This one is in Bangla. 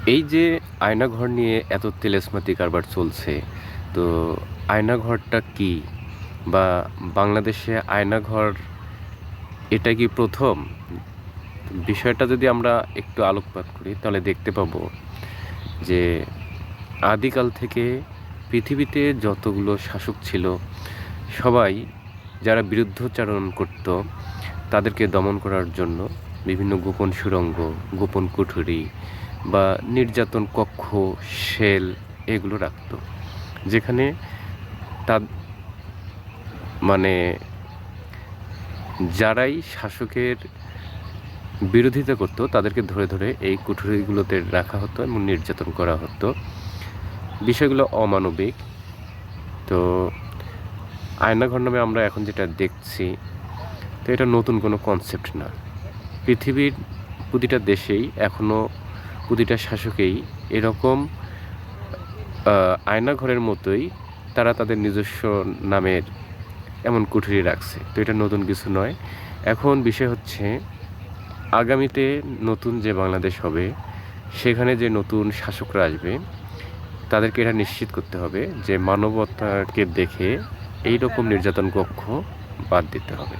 এই যে আয়নাঘর নিয়ে এত তেলেস্মাতি কারবার চলছে, তো আয়নাঘরটা কি? বা বাংলাদেশে আয়নাঘর এটা কি প্রথম? বিষয়টা যদি আমরা একটু আলোকপাত করি তাহলে দেখতে পাবো যে আদিকাল থেকে পৃথিবীতে যতগুলো শাসক ছিল সবাই যারা বিরুদ্ধাচরণ করত তাদেরকে দমন করার জন্য বিভিন্ন গোপন সুড়ঙ্গ, গোপন কুঠুরি বা নির্যাতন কক্ষ, সেল এগুলো রাখতো, যেখানে তার মানে যারাই শাসকের বিরোধিতা করতো তাদেরকে ধরে ধরে এই কুঠুরিগুলোতে রাখা হতো এবং নির্যাতন করা হতো। বিষয়গুলো অমানবিক। তো আয়নাঘর নামে আমরা এখন যেটা দেখছি, তো এটা নতুন কোনো কনসেপ্ট না। পৃথিবীর প্রতিটা দেশেই এখনও প্রতিটা শাসকেই এরকম আয়নাঘরের মতোই তারা তাদের নিজস্ব নামের এমন কুঠুরি রাখছে। তো এটা নতুন কিছু নয়। এখন বিষয় হচ্ছে আগামীতে নতুন যে বাংলাদেশ হবে সেখানে যে নতুন শাসকরা আসবে তাদেরকে এটা নিশ্চিত করতে হবে যে মানবতাকে দেখে এই রকম নির্যাতন কক্ষ বাদ দিতে হবে।